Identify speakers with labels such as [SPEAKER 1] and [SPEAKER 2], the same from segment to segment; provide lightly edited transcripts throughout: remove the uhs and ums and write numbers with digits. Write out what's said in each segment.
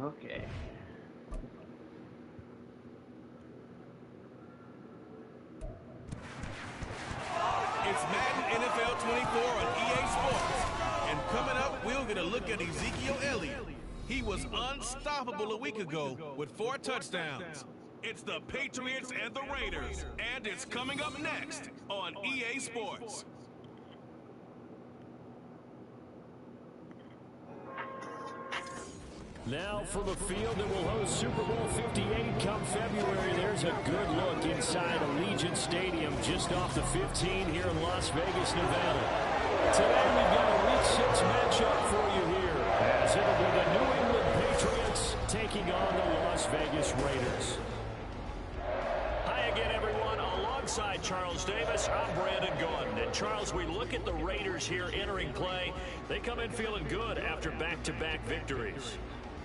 [SPEAKER 1] Okay.
[SPEAKER 2] It's Madden NFL 24 on EA Sports. And coming up, we'll get a look at Ezekiel Elliott. He was unstoppable a week ago with 4 touchdowns. It's the Patriots and the Raiders, and it's coming up next on EA Sports.
[SPEAKER 3] Now for the field that will host Super Bowl 58 come February. There's a good look inside Allegiant Stadium just off the 15 here in Las Vegas, Nevada. Today we've got a Week 6 matchup for you here, as it'll be the New England Patriots taking on the Las Vegas Raiders. Hi again, everyone. Alongside Charles Davis, I'm Brandon Gunn. And Charles, we look at the Raiders here entering play. They come in feeling good after back-to-back victories.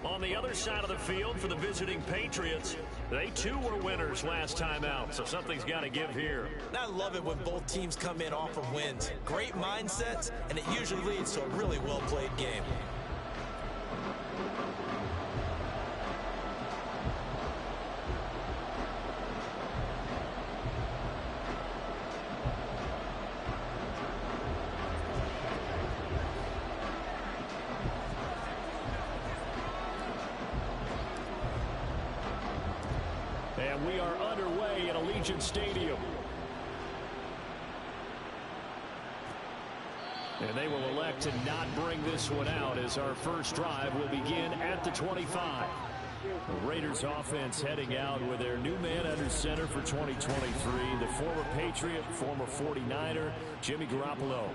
[SPEAKER 3] On the other side of the field for the visiting Patriots, they too were winners last time out, so something's got to give here.
[SPEAKER 4] And I love it when both teams come in off of wins. Great mindsets, and it usually leads to a really well-played game.
[SPEAKER 3] And we are underway at Allegiant Stadium. And they will elect to not bring this one out as our first drive will begin at the 25. The Raiders offense heading out with their new man under center for 2023, the former Patriot, former 49er, Jimmy Garoppolo.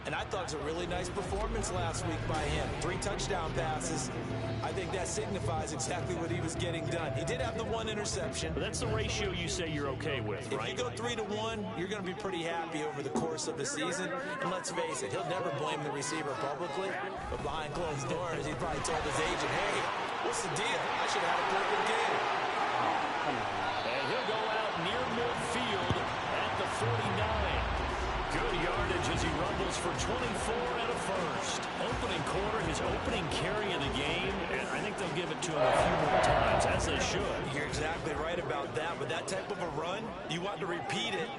[SPEAKER 4] And I thought it was a really nice performance last week by him. 3 touchdown passes. I think that signifies exactly what he was getting done. He did have the 1 interception.
[SPEAKER 3] But that's the ratio you say you're okay with, right?
[SPEAKER 4] If you go 3-to-1, you're going to be pretty happy over the course of the season. And let's face it, he'll never blame the receiver publicly. But behind closed doors, he probably told his agent, hey, what's the deal? I should have had a perfect game.
[SPEAKER 3] And he'll go out near midfield at the 49. Good yardage as he rumbles for 24 and a first. Opening quarter, his opening carry of the game, and I think they'll give it to him a few more times, as they should.
[SPEAKER 4] You're exactly right about that, but that type of a run, you want to repeat it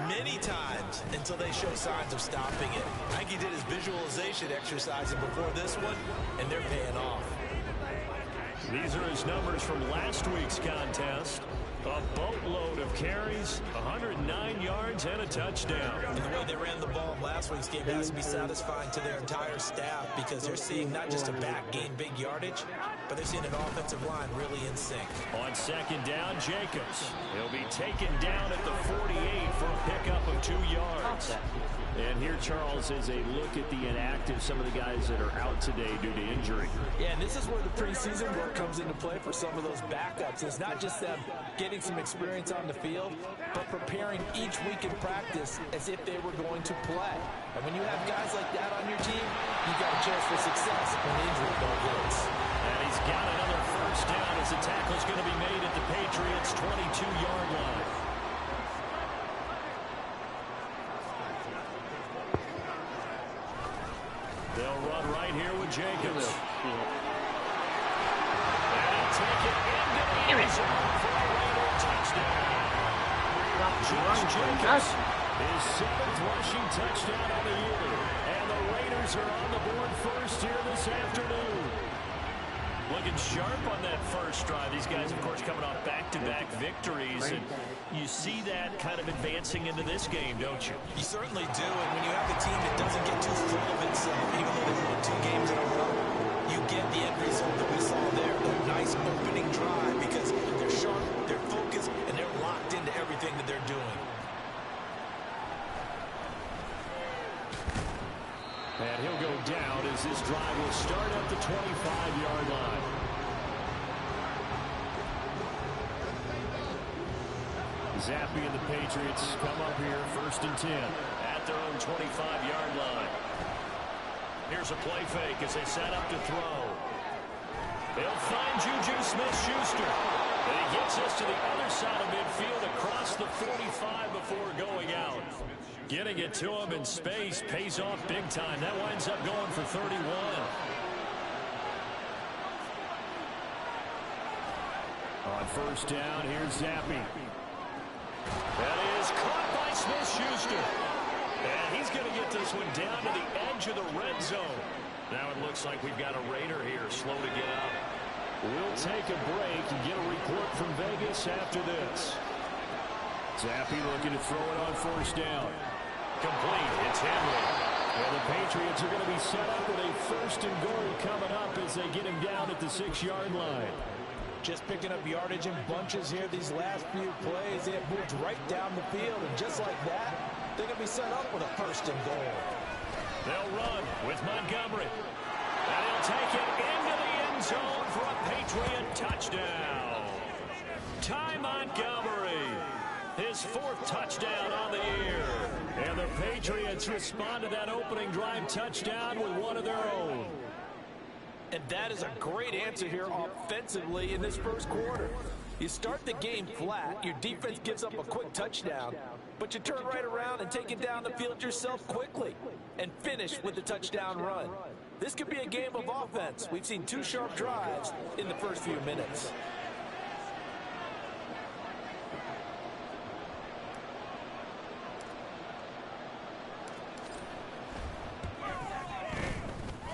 [SPEAKER 4] many times until they show signs of stopping it. I think he did his visualization exercising before this one, and they're paying off.
[SPEAKER 3] These are his numbers from last week's contest. A boatload of carries, 109 yards, and a touchdown.
[SPEAKER 4] And the way they ran the ball in last week's game has to be satisfying to their entire staff because they're seeing not just a back gain big yardage, but they're seeing an offensive line really in sync.
[SPEAKER 3] On second down, Jacobs. He'll be taken down at the 48 for a pickup of 2 yards. And here, Charles, is a look at the inactive, some of the guys that are out today due to injury.
[SPEAKER 4] Yeah, and this is where the preseason work comes into play for some of those backups. It's not just them getting some experience on the field, but preparing each week in practice as if they were going to play. And when you have guys like that on your team, you've got a chance for success when injury ball hits.
[SPEAKER 3] And he's got another first down as the tackle's going to be made at the Patriots' 22-yard line. They'll run right here with Jacobs. And he'll take it into the end zone for a Raider touchdown. Josh Jacobs, his 7th rushing touchdown on the year. And the Raiders are on the board first here this afternoon. Looking sharp on that first drive. These guys, of course, coming off back-to-back victories. And you see that kind of advancing into this game, don't you?
[SPEAKER 4] You certainly do. And when you have a team that doesn't get too full of itself, even though they've won 2 games in a row, you get the end result that we saw there. A nice opening drive because they're sharp, they're focused, and they're locked into everything that they're doing.
[SPEAKER 3] And he'll go down as this drive will start at the 25-yard line. Zappi and the Patriots come up here 1st and 10 at their own 25-yard line. Here's a play fake as they set up to throw. They'll find Juju Smith-Schuster. And he gets us to the other side of midfield across the 45 before going out. Getting it to him in space pays off big time. That winds up going for 31. On first down, here's Zappi. That is caught by Smith-Schuster. And he's going to get this one down to the edge of the red zone. Now it looks like we've got a Raider here, slow to get out. We'll take a break and get a report from Vegas after this. Zappi looking to throw it on first down. Complete. It's Henry. And the Patriots are going to be set up with a first and goal coming up as they get him down at the 6-yard line.
[SPEAKER 4] Just picking up yardage in bunches here these last few plays. They have moved right down the field, and just like that, they're going to be set up with a first and goal.
[SPEAKER 3] They'll run with Montgomery. And he'll take it into the end zone for a Patriot touchdown. Ty Montgomery, his 4th touchdown on the year. And the Patriots respond to that opening drive touchdown with one of their own.
[SPEAKER 4] And that is a great answer here offensively in this first quarter. You start the game flat, your defense gives up a quick touchdown, but you turn right around and take it down the field yourself quickly and finish with the touchdown run. This could be a game of offense. We've seen 2 sharp drives in the first few minutes.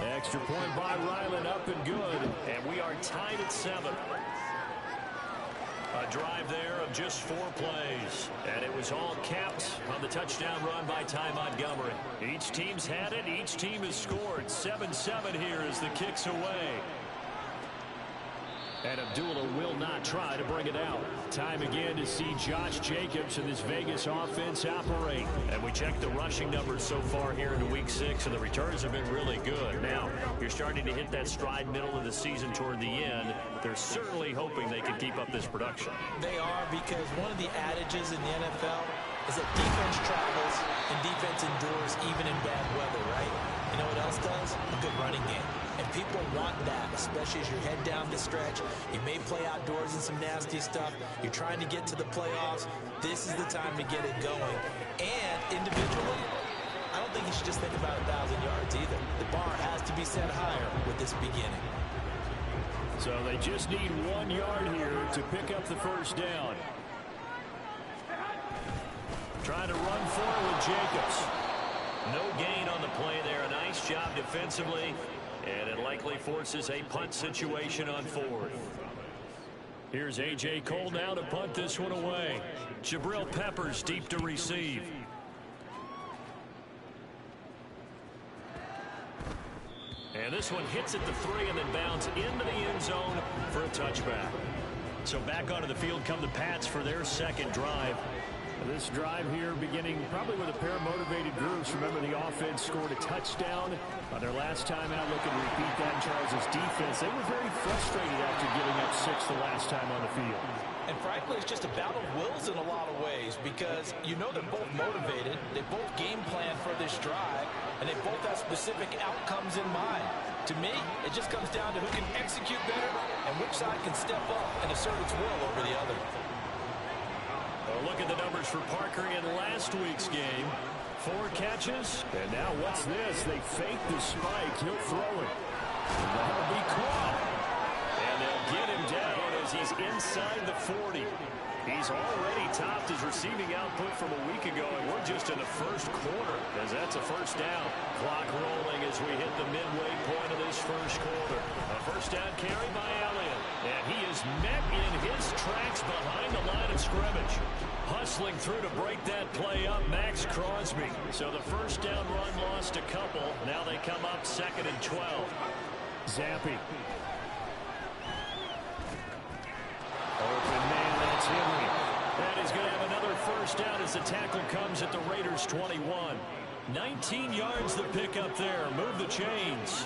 [SPEAKER 3] Extra point by Ryland, up and good. And we are tied at 7. A drive there of just 4 plays. And it was all capped on the touchdown run by Ty Montgomery. Each team's had it. Each team has scored. 7-7 here as the kick's away. And Abdullah will not try to bring it out. Time again to see Josh Jacobs and this Vegas offense operate. And we check the rushing numbers so far here in week 6, and the returns have been really good. Now, you're starting to hit that stride middle of the season toward the end. They're certainly hoping they can keep up this production.
[SPEAKER 4] They are, because one of the adages in the NFL is that defense travels and defense endures even in bad weather, right? You know what else does? A good running game. And people want that, especially as you head down the stretch. You may play outdoors in some nasty stuff. You're trying to get to the playoffs. This is the time to get it going. And individually, I don't think you should just think about 1,000 yards either. The bar has to be set higher with this beginning.
[SPEAKER 3] So they just need 1 yard here to pick up the first down. Trying to run forward with Jacobs. No gain on the play there. A nice job defensively. And it likely forces a punt situation on 4th. Here's A.J. Cole now to punt this one away. Jabril Peppers deep to receive. And this one hits at the 3 and then bounds into the end zone for a touchback. So back onto the field come the Pats for their second drive. This drive here beginning probably with a pair of motivated groups. Remember, the offense scored a touchdown on their last time out. Looking to repeat that in Charles' defense. They were very frustrated after giving up 6 the last time on the field.
[SPEAKER 4] And frankly, it's just a battle of wills in a lot of ways, because you know they're both motivated. They both game plan for this drive, and they both have specific outcomes in mind. To me, it just comes down to who can execute better and which side can step up and assert its will over the other.
[SPEAKER 3] Look at the numbers for Parker in last week's game. 4 catches. And now what's this? They fake the spike. He'll throw it. That'll be caught. And they'll get him down as he's inside the 40. He's already topped his receiving output from a week ago, and we're just in the first quarter, as that's a first down. Clock rolling as we hit the midway point of this first quarter. A first down carry by Elliott. And he is met in his tracks behind the line of scrimmage. Hustling through to break that play up, Max Crosby. So the first down run lost a couple. Now they come up 2nd and 12. Zappi. Open man, that's Henry. That is going to have another first down as the tackle comes at the Raiders' 21. 19 yards the pickup there. Move the chains.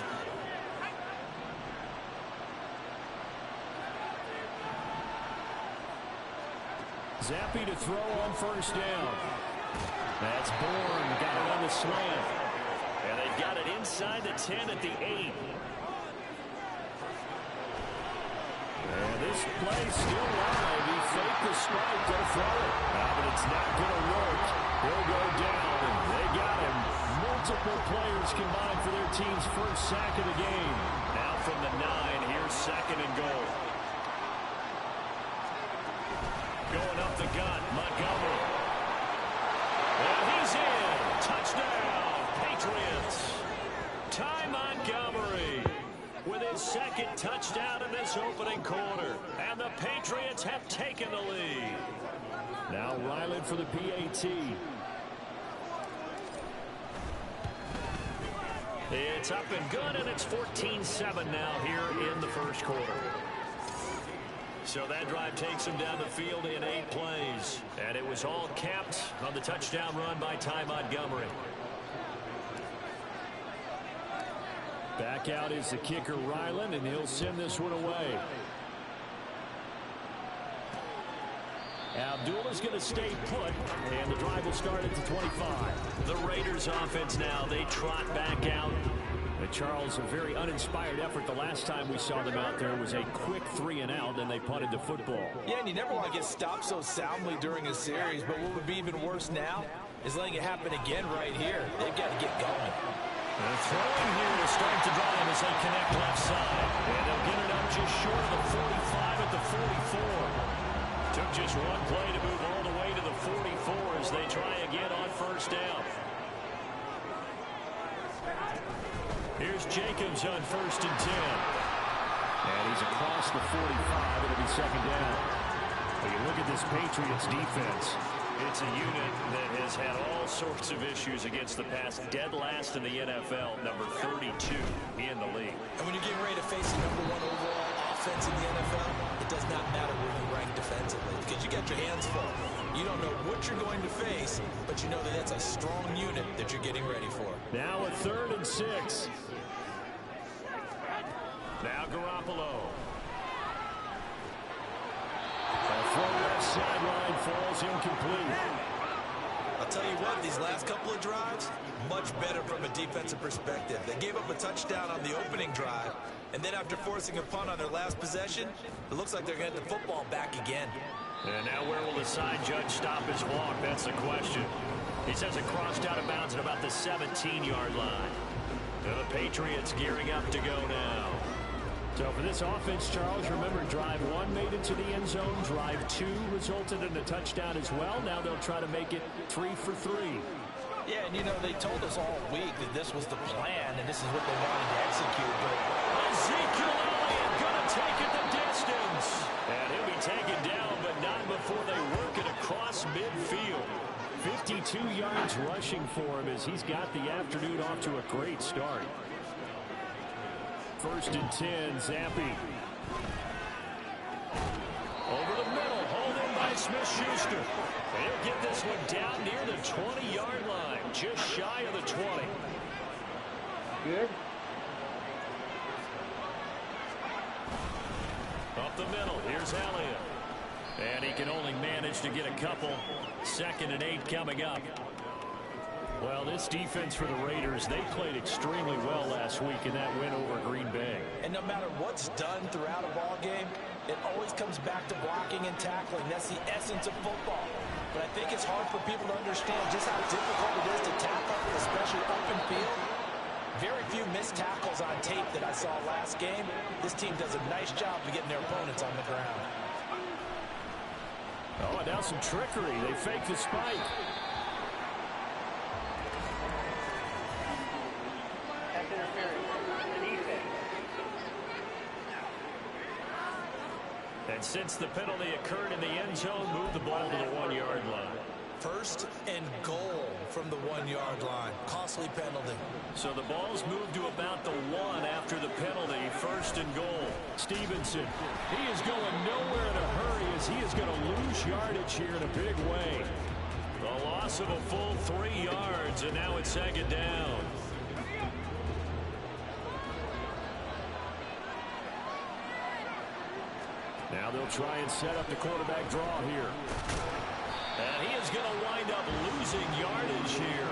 [SPEAKER 3] Zappi to throw on first down. That's Bourne. Got it on the slant. And they've got it inside the 10 at the 8. And this play still live. He faked the spike. They'll throw it. But it's not going to work. He'll go down. And they got him. Multiple players combined for their team's first sack of the game. Now from the 9, here's 2nd and goal. Montgomery. And he's in. Touchdown, Patriots. Ty Montgomery with his second touchdown in this opening quarter. And the Patriots have taken the lead. Now Ryland for the PAT. It's up and good, and it's 14-7 now here in the first quarter. So that drive takes him down the field in 8 plays. And it was all capped on the touchdown run by Ty Montgomery. Back out is the kicker, Ryland, and he'll send this one away. Abdullah's going to stay put, and the drive will start at the 25. The Raiders offense now, they trot back out. And Charles, a very uninspired effort the last time we saw them out there was a quick 3-and-out, and they punted the football. Yeah, and you never want to get stopped so soundly during a series, but what would be even worse now is letting it happen again right here. They've got to get going. The throwing here to start the drive as they connect left side. And they'll get it up just short of the 45 at the 44. Took just one play to move all the way to the 44 as they try again on first down. Here's Jacobs on 1st and 10. And he's across the 45. It'll be second down. When you look at this Patriots defense, it's a unit that has had all sorts of issues against the pass. Dead last in the NFL, number 32 in the league. And when you're getting ready to face the number 1 overall offense in the NFL, it does not matter where you rank defensively because you got your hands full. You don't know what you're going to face, but you know that that's a strong unit that you're getting ready for. Now a 3rd and 6. Now Garoppolo. A throw left sideline falls incomplete. I'll tell you what, these last couple of drives, much better from a defensive perspective. They gave up a touchdown on the opening drive, and then after forcing a punt on their last possession, it looks like they're going to get the football back again. And now where will the side judge stop his walk? That's the question. He says it crossed out of bounds at about the 17-yard line. And the Patriots gearing up to go now. So for this offense, Charles, remember drive 1 made it to the end zone. Drive 2 resulted in a touchdown as well. Now they'll try to make it 3 for 3. Yeah, and you know, they told us all week that this was the plan and this is what they wanted to execute. But Ezekiel Elliott going to take it the distance. And he'll be taken down, but not before they work it across midfield. 52 yards rushing for him as he's got the afternoon off to a great start. 1st and 10, Zampi. Over the middle, hauled in by Smith-Schuster. They'll get this one down near the 20-yard line, just shy of the 20. Good. Up the middle, here's Elliott. And he can only manage to get a couple. 2nd and 8 coming up. Well, this defense for the Raiders, they played extremely well last week in that win over Green Bay. And no matter what's done throughout a ball game, it always comes back to blocking and tackling. That's the essence of football. But I think it's hard for people to understand just how difficult it is to tackle, especially open field. Very few missed tackles on tape that I saw last game. This team does a nice job of getting their opponents on the ground. Oh, and now some trickery. They fake the spike. And since the penalty occurred in the end zone, move the ball to the 1-yard line. 1st and goal from the 1-yard line. Costly penalty. So the ball's moved to about the 1 after the penalty. 1st and goal. Stevenson. He is going nowhere in a hurry as he is going to lose yardage here in a big way. The loss of a full 3 yards, and now it's 2nd down. Now they'll try and set up the quarterback draw here. And he is going to wind up losing yardage here,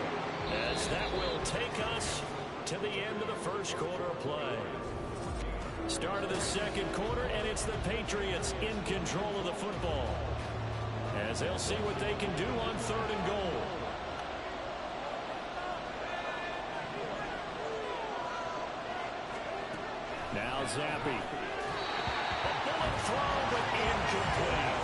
[SPEAKER 3] as that will take us to the end of the first quarter of play. Start of the second quarter, and it's the Patriots in control of the football, as they'll see what they can do on 3rd and goal. Now Zampi. A bullet throw, but incomplete.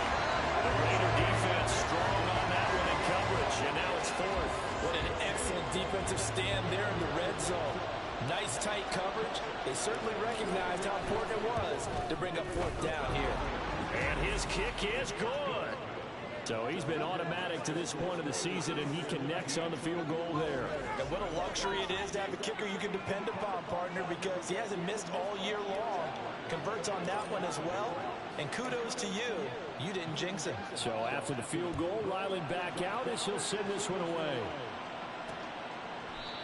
[SPEAKER 3] The Raider defense strong on that one in coverage, and now it's fourth.
[SPEAKER 4] What an excellent defensive stand there in the red zone. Nice tight coverage. They certainly recognized how important it was to bring up fourth down here.
[SPEAKER 3] And his kick is good. So he's been automatic to this point of the season, and he connects on the field goal there.
[SPEAKER 4] And what a luxury it is to have a kicker you can depend upon, partner, because he hasn't missed all year long. Converts on that one as well. And kudos to you. You didn't jinx him.
[SPEAKER 3] So after the field goal, Ryland back out as he'll send this one away.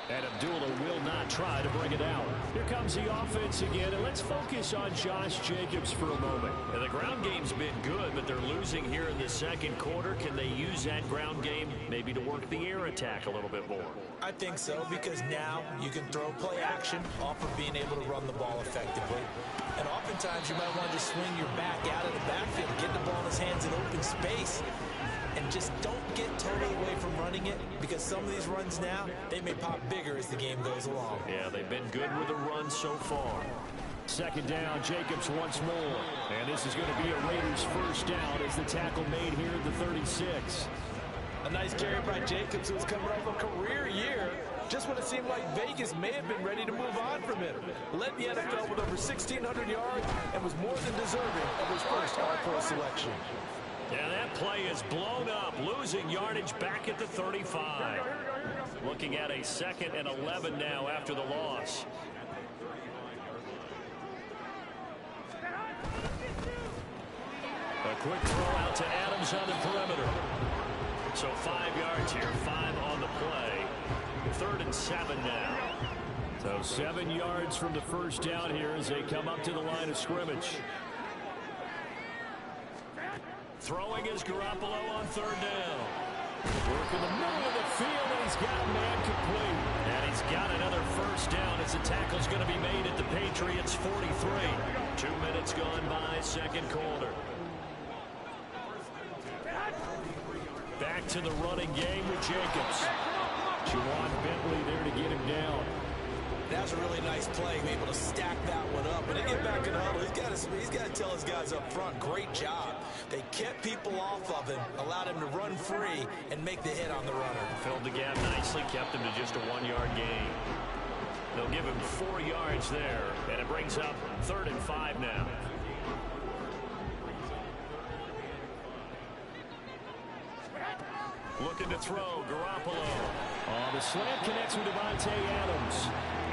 [SPEAKER 3] And Abdullah will not try to bring it out. Here comes the offense again, and let's focus on Josh Jacobs for a moment. And the ground game's been good, but they're losing here in the second quarter. Can they use that ground game maybe to work the air attack a little bit more?
[SPEAKER 4] I think so, because now you can throw play action off of being able to run the ball effectively. And oftentimes you might want to just swing your back out of the backfield, get the ball in his hands in open space, and just don't get totally away from running it, because some of these runs now, they may pop bigger as the game goes along.
[SPEAKER 3] Yeah, they've been good with the run so far. Second down, Jacobs once more. And this is going to be a Raiders first down as the tackle made here at the 36.
[SPEAKER 4] A nice carry by Jacobs, who's coming off a career year. Just when it seemed like Vegas may have been ready to move on from him. Led the NFL with over 1,600 yards and was more than deserving of his first All-Pro selection.
[SPEAKER 3] Yeah, that play is blown up, losing yardage back at the 35. Looking at a 2nd and 11 now after the loss. A quick throw out to Adams on the perimeter. So 5 yards here, 5 on the play. 3rd and 7 now. So 7 yards from the first down here as they come up to the line of scrimmage. Throwing is Garoppolo on 3rd down. Work in the middle of the field, and he's got a man complete. And he's got another first down as the tackle's going to be made at the Patriots 43. 2 minutes gone by, second quarter. Back to the running game with Jacobs. Juwan Bentley there to get him down.
[SPEAKER 4] That's a really nice play, able to stack that one up. When they get back in the huddle, he's got to tell his guys up front, great job. They kept people off of him, allowed him to run free, and make the hit on the runner.
[SPEAKER 3] Filled the gap nicely, kept him to just a 1-yard gain. They'll give him 4 yards there, and it brings up 3rd and 5 now. Looking to throw, Garoppolo. The slant connects with Devontae Adams.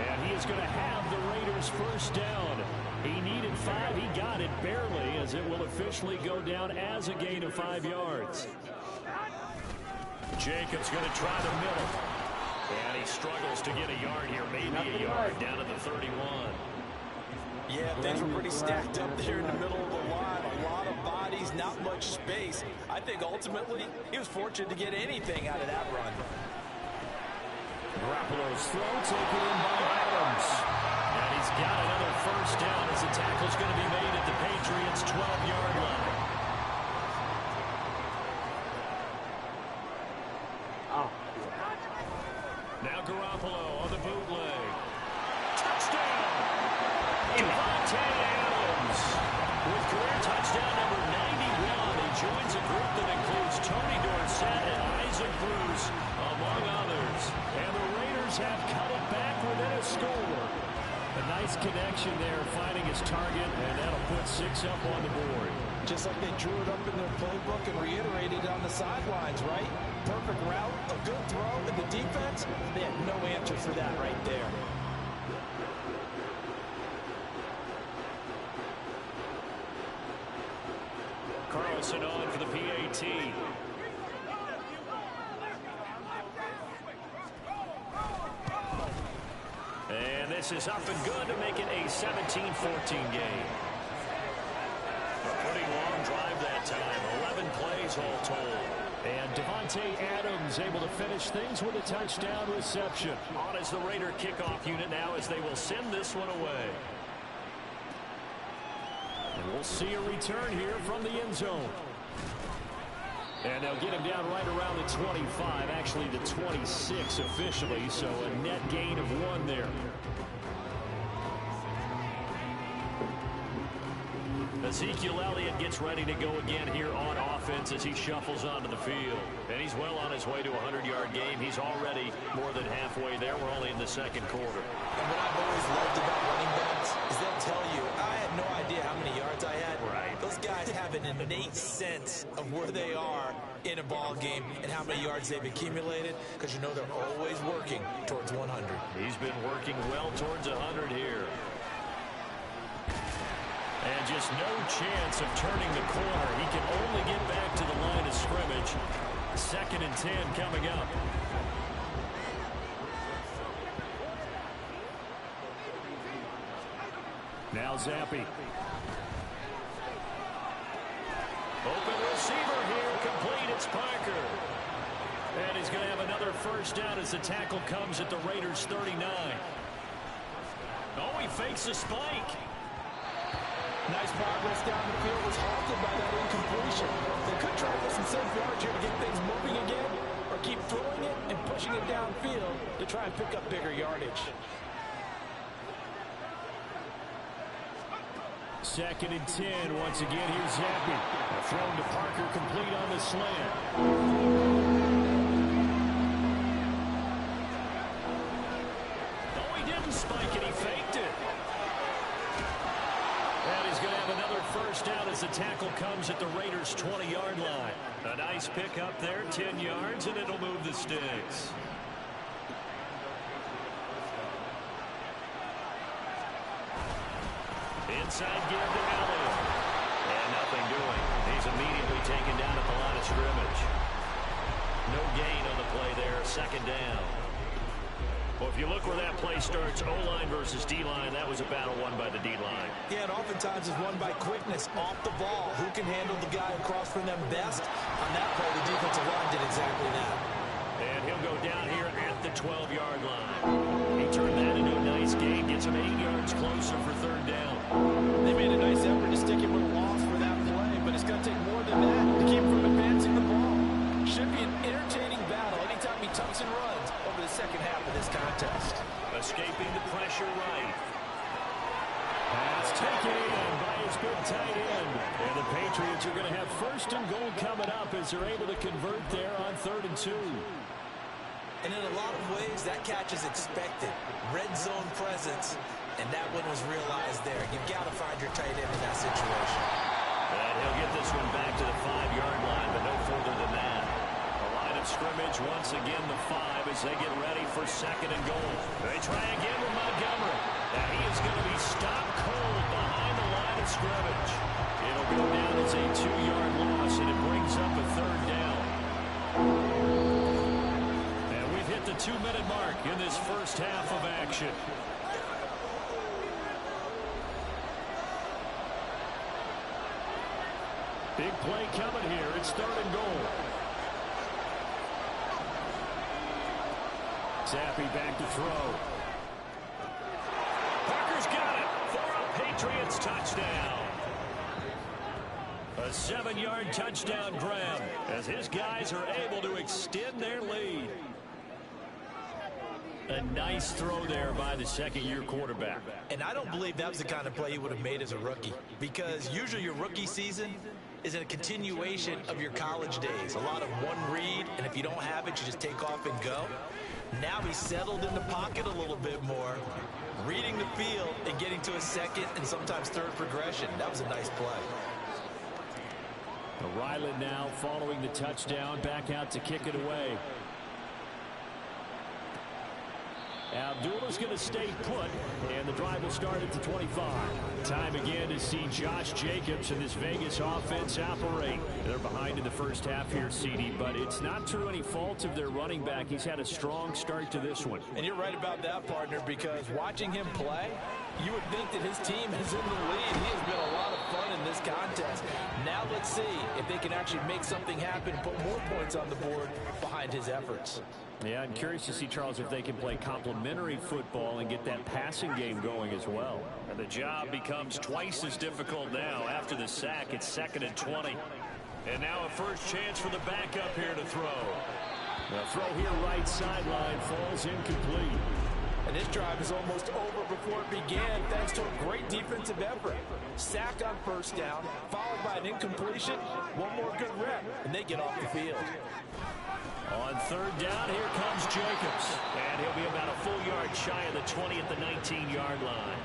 [SPEAKER 3] And he is going to have the Raiders first down. He needed 5. He got it barely, as it will officially go down as a gain of 5 yards. Jacobs going to try the middle. And he struggles to get a yard here, maybe a yard down at the 31.
[SPEAKER 4] Yeah, things were pretty stacked up there in the middle of the line. A lot of bodies, not much space. I think ultimately he was fortunate to get anything out of that run.
[SPEAKER 3] Garoppolo's throw taken in by Adams. And he's got another first down as the tackle's going to be made at the Patriots' 12-yard line. Now Garoppolo on the bootleg. Touchdown! Devontae Adams with career touchdown number 91. He joins a group that includes Tony Dorsett and Isaac Bruce, among others. And the Raiders have cut it back within a score. A nice connection there, finding his target, and that'll put 6 up on the board.
[SPEAKER 4] Just like they drew it up in their playbook and reiterated on the sidelines, right? Perfect route, a good throw, and the defense, they had no answer for that right there.
[SPEAKER 3] Carlson on for the PAT. And this is up and good to make it a 17-14 game. A pretty long drive that time. 11 plays all told. And Devontae Adams able to finish things with a touchdown reception. On as the Raider kickoff unit now as they will send this one away. And we'll see a return here from the end zone. And they'll get him down right around the 25, actually the 26 officially, so a net gain of 1 there. Ezekiel Elliott gets ready to go again here on offense. offense as he shuffles onto the field. And he's well on his way to a 100-yard game. He's already more than halfway there. We're only in the second quarter.
[SPEAKER 4] And what I've always loved about running backs is they'll tell you, I had no idea how many yards I had.
[SPEAKER 3] Right.
[SPEAKER 4] Those guys have an innate sense of where they are in a ball game and how many yards they've accumulated, because you know they're always working towards 100.
[SPEAKER 3] He's been working well towards 100 here. And just no chance of turning the corner. He can only get back to the line of scrimmage. 2nd and 10 coming up. Now Zappi. Open receiver here, complete. It's Parker. And he's going to have another first down as the tackle comes at the Raiders' 39. Oh, he fakes a spike.
[SPEAKER 4] Nice progress down the field, was halted by that incompletion. They could try for some safe yards here to get things moving again, or keep throwing it and pushing it downfield to try and pick up bigger yardage.
[SPEAKER 3] 2nd and 10. Once again, here's Zappi. Thrown to Parker, complete on the slant. Oh, he didn't spike it. He faked it. And he's going to have another first down as the tackle comes at the Raiders' 20-yard line. A nice pick up there, 10 yards, and it'll move the sticks. Inside give to Elliott. And nothing doing. He's immediately taken down at the line of scrimmage. No gain on the play there. 2nd down. Well, if you look where that play starts, O-line versus D-line, that was a battle won by the D-line.
[SPEAKER 4] Yeah, and oftentimes it's won by quickness off the ball. Who can handle the guy across from them best? On that play, the defensive line did exactly that.
[SPEAKER 3] And he'll go down here at the 12-yard line. He turned that into a nice gain, gets him 8 yards closer for 3rd down.
[SPEAKER 4] They made a nice effort to stick him with a loss for that play, but it's going to take more than that to keep him from advancing the ball. Should be an entertaining battle anytime he tucks and runs over the second half of this contest.
[SPEAKER 3] Escaping the pressure right. Pass taken in by his good tight end. And the Patriots are going to have 1st and goal coming up as they're able to convert there on 3rd and 2.
[SPEAKER 4] And in a lot of ways, that catch is expected. Red zone presence, and that one was realized there. You've got to find your tight end in that situation.
[SPEAKER 3] And he'll get this one back to the 5-yard line, but no further than that. The line of scrimmage, once again, the 5 as they get ready for 2nd and goal. They try again with Montgomery. Now he is going to be stopped cold behind the line of scrimmage. It'll go down as a 2-yard loss, and it brings up a 3rd down. And we've hit the 2-minute mark in this first half of action. Big play coming here. It's 3rd and goal. Zappi back to throw. Parker's got it for a Patriots touchdown. A 7-yard touchdown grab as his guys are able to extend their lead. A nice throw there by the 2nd-year quarterback.
[SPEAKER 4] And I don't believe that was the kind of play he would have made as a rookie, because usually your rookie season is a continuation of your college days. A lot of one read, and if you don't have it, you just take off and go. Now he's settled in the pocket a little bit more, reading the field and getting to a 2nd and sometimes 3rd progression. That was a nice play.
[SPEAKER 3] Ryland now following the touchdown, back out to kick it away. Abdullah's going to stay put, and the drive will start at the 25. Time again to see Josh Jacobs and this Vegas offense operate. They're behind in the first half here, CD, but it's not through any fault of their running back. He's had a strong start to this one.
[SPEAKER 4] And you're right about that, partner, because watching him play, you would think that his team is in the lead. He has been a lot of fun in this contest. Now let's see if they can actually make something happen, put more points on the board behind his efforts.
[SPEAKER 3] Yeah, I'm curious to see, Charles, if they can play complementary football and get that passing game going as well. And the job becomes twice as difficult now. After the sack, it's 2nd and 20. And now a first chance for the backup here to throw. The throw here right sideline falls incomplete.
[SPEAKER 4] And this drive is almost over before it began, thanks to a great defensive effort. Sack on first down, followed by an incompletion, one more good rep, and they get off the field.
[SPEAKER 3] On third down, here comes Jacobs. And he'll be about a full yard shy of the 20 at the 19-yard line.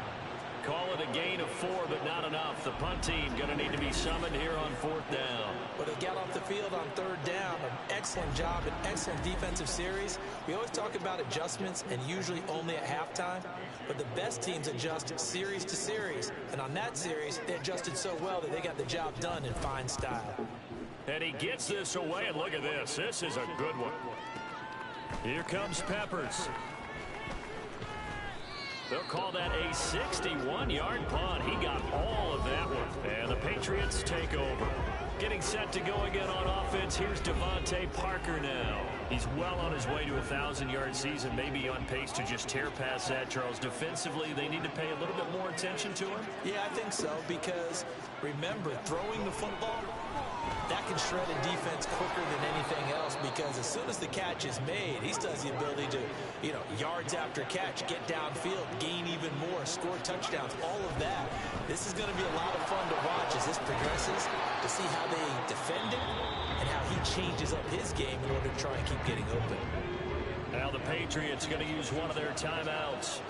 [SPEAKER 3] Call it a gain of 4, but not enough. The punt team going to need to be summoned here on fourth down.
[SPEAKER 4] Well, they got off the field on third down. An excellent job, an excellent defensive series. We always talk about adjustments, and usually only at halftime. But the best teams adjust series to series. And on that series, they adjusted so well that they got the job done in fine style.
[SPEAKER 3] And he gets this away, and look at this. This is a good one. Here comes Peppers. They'll call that a 61-yard punt. He got all of that one. And the Patriots take over. Getting set to go again on offense. Here's Devontae Parker now. He's well on his way to a 1,000-yard season, maybe on pace to just tear past that, Charles. Defensively, they need to pay a little bit more attention to him.
[SPEAKER 4] Yeah, I think so, because remember, throwing the football, that can shred a defense quicker than anything else, because as soon as the catch is made, he still has the ability to, yards after catch, get downfield, gain even more, score touchdowns, all of that. This is going to be a lot of fun to watch as this progresses, to see how they defend it and how he changes up his game in order to try and keep getting open.
[SPEAKER 3] Now the Patriots going to use one of their timeouts,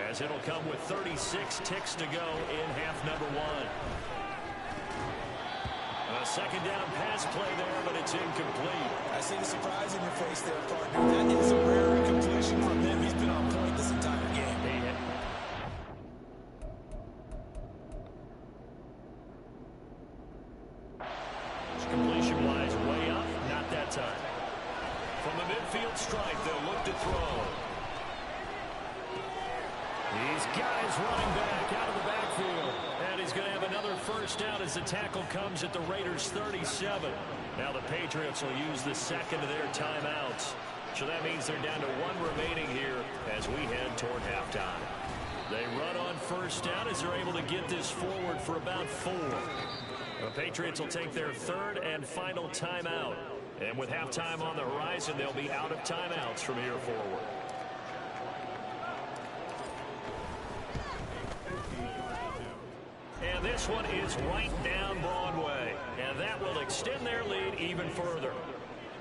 [SPEAKER 3] as it'll come with 36 ticks to go in half number 1. A second down pass play there, but it's incomplete.
[SPEAKER 4] I see the surprise in your face there, partner. That is a rare incompletion from him. He's been on point this entire game.
[SPEAKER 3] Completion-wise, way up, not that time. From the midfield stripe, they'll look to throw. He's got his running back out of the backfield. And he's going to have another first down as the tackle comes at the Raiders' 37. Now the Patriots will use the second of their timeouts. So that means they're down to 1 remaining here as we head toward halftime. They run on first down as they're able to get this forward for about 4. The Patriots will take their third and final timeout. And with halftime on the horizon, they'll be out of timeouts from here forward. And this one is right down Broadway. And that will extend their lead even further.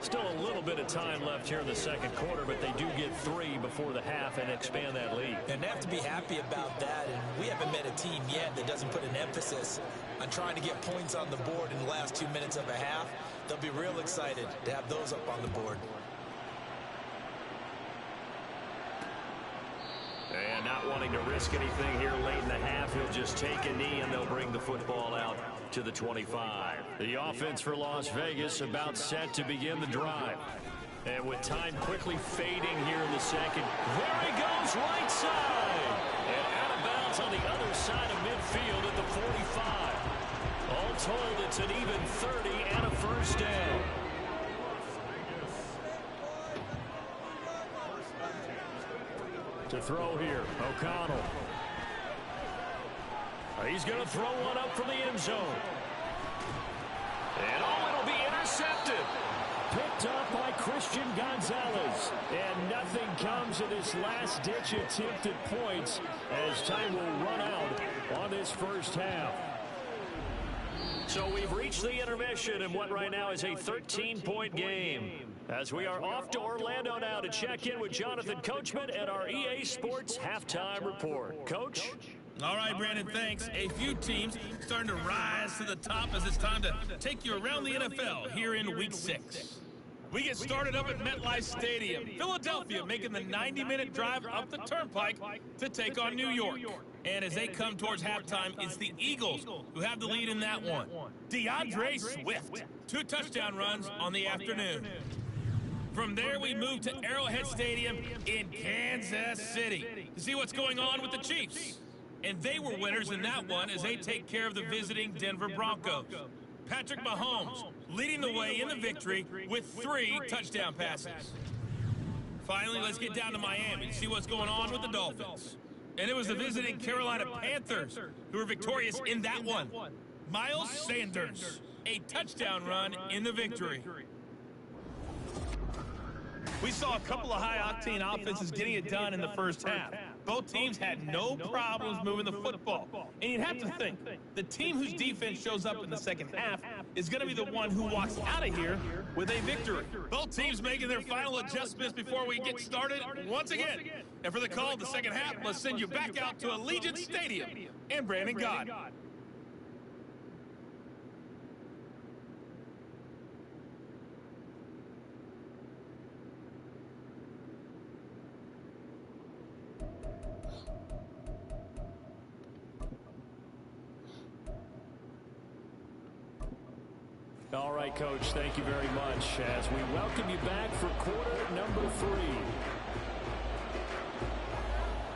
[SPEAKER 3] Still a little bit of time left here in the second quarter, but they do get 3 before the half and expand that lead.
[SPEAKER 4] And they have to be happy about that. And we haven't met a team yet that doesn't put an emphasis on trying to get points on the board in the last 2 minutes of a half. They'll be real excited to have those up on the board.
[SPEAKER 3] And not wanting to risk anything here late in the half, he'll just take a knee and they'll bring the football out to the 25. The offense for Las Vegas about set to begin the drive. And with time quickly fading here in the second, there he goes right side. And out of bounds on the other side of midfield at the 45. All told, it's an even 30 and a first down. To throw here, O'Connell. He's going to throw one up from the end zone. And it'll be intercepted. Picked up by Christian Gonzalez. And nothing comes of this last-ditch attempt at points as time will run out on this first half. So we've reached the intermission in what right now is a 13-point game. As we are off to Orlando now to check in with Jonathan Coachman at our EA Sports Halftime Report. Coach?
[SPEAKER 2] All right, Brandon, thanks. A few teams starting to rise to the top as it's time to take you around the NFL here in Week 6. We get started up at MetLife Stadium. Philadelphia making the 90-minute drive up the turnpike to take on New York. And as they come towards halftime, it's the Eagles who have the lead in that one. DeAndre Swift, 2 touchdown runs on the afternoon. From there, we move to Arrowhead Stadium in Kansas City to see what's going on with the Chiefs. And they were winners in that one as they take care of the visiting Denver Broncos. Patrick Mahomes leading the way in the victory with 3 touchdown passes. Finally, let's get down to Miami to see what's going on with the Dolphins. And it was the visiting Carolina Panthers who were victorious in that one. Miles Sanders, a touchdown run in the victory.
[SPEAKER 1] We saw a couple of high-octane offenses getting it done in the first half. Both teams had no problems moving the football. And you'd have to think, the team whose defense shows up in the second half is going to be the one who walks out of here with a victory. Both teams making their final adjustments before we get started once again. And for the call of the second half, let's send you back out to Allegiant Stadium and Brandon God.
[SPEAKER 3] All right, Coach, thank you very much as we welcome you back for quarter number 3.